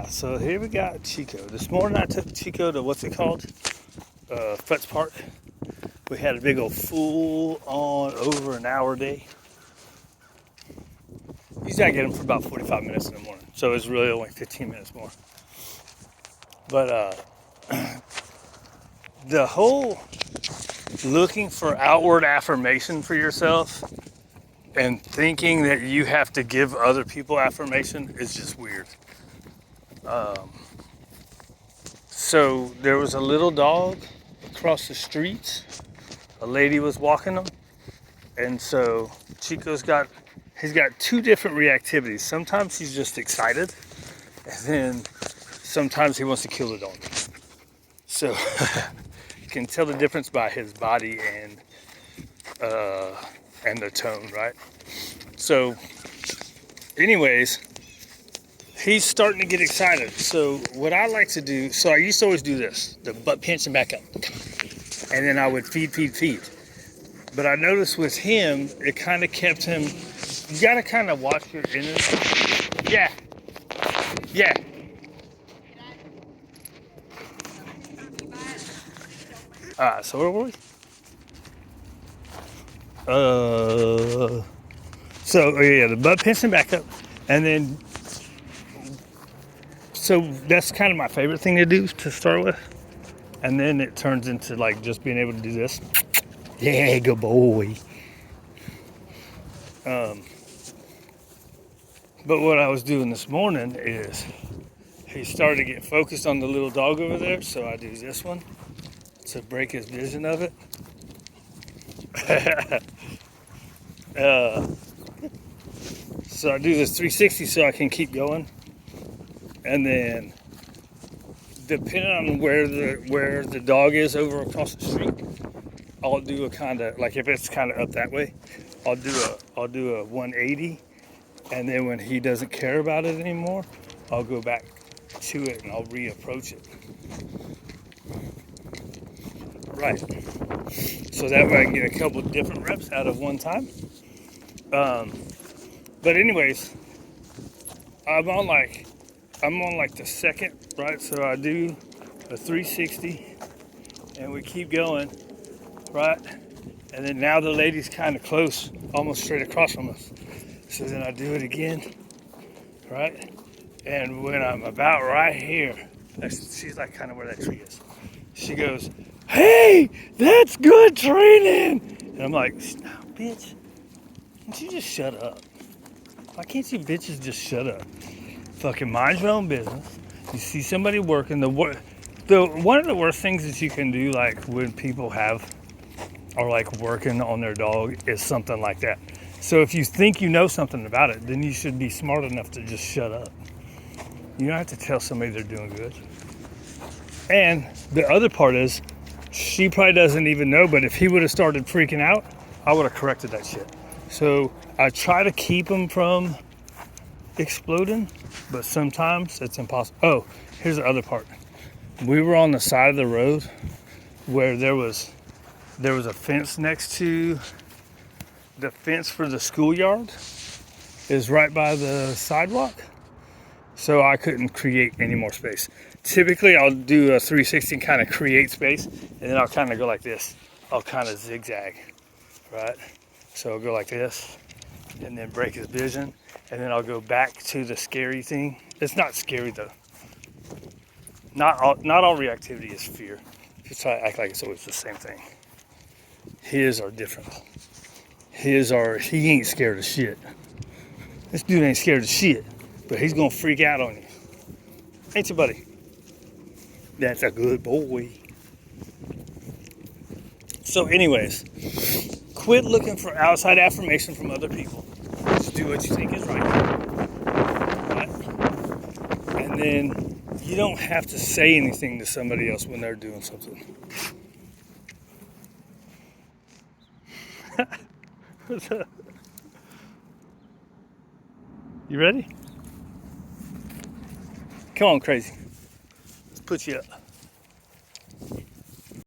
So here we got Chico. This morning I took Chico to what's it called? Futz Park. We had a big old full on over an hour day. Usually I get him for about 45 minutes in the morning. So it's really only 15 minutes more. But the whole looking for outward affirmation for yourself and thinking that you have to give other people affirmation is just weird. So there was a little dog across the street. A lady was walking him, and so Chico's he's got two different reactivities. Sometimes he's just excited, and then sometimes he wants to kill the dog. So you can tell the difference by his body and the tone, right? So, anyways, he's starting to get excited. So what I like to do, so I used to always do this, the butt pinch and back up. And then I would feed. But I noticed with him, it kind of kept him, you got to kind of watch your energy. Yeah. So where were we? The butt pinch and back up. And then, so that's kind of my favorite thing to do to start with. And then it turns into like just being able to do this. Yeah, good boy. But what I was doing this morning is he started to get focused on the little dog over there. So I do this one to break his vision of it. So I do this 360 so I can keep going. And then depending on where the dog is over across the street, I'll do a kind of like if it's kind of up that way, I'll do a 180, and then when he doesn't care about it anymore, I'll go back to it and I'll reapproach it. Right. So that way I can get a couple different reps out of one time. But anyways, I'm on like the second, right? So I do a 360 and we keep going, right? And then now the lady's kind of close, almost straight across from us. So then I do it again, right? And when I'm about right here, she's like kind of where that tree is. She goes, "Hey, that's good training." And I'm like, "Bitch, can't you just shut up? Why can't you bitches just shut up? Fucking mind your own business. You see somebody working, one of the worst things that you can do, like when people are like working on their dog, is something like that. So if you think you know something about it, then you should be smart enough to just shut up. You don't have to tell somebody they're doing good. And the other part is, she probably doesn't even know, but if he would have started freaking out, I would have corrected that shit. So I try to keep him from exploding, but sometimes it's impossible. Oh, here's the other part. We were on the side of the road where there was a fence next to the fence for the schoolyard is right by the sidewalk. So I couldn't create any more space. Typically I'll do a 360 and kind of create space, and then I'll kind of go like this. I'll kind of zigzag, right? So I'll go like this and then break his vision. And then I'll go back to the scary thing. It's not scary though. Not all reactivity is fear. Just try to act like it's always the same thing. His are different. He ain't scared of shit. This dude ain't scared of shit, but he's gonna freak out on you. Ain't you, buddy? That's a good boy. So anyways, quit looking for outside affirmation from other people. Just do what you think is right. And then you don't have to say anything to somebody else when they're doing something. You ready? Come on, crazy. Let's put you up.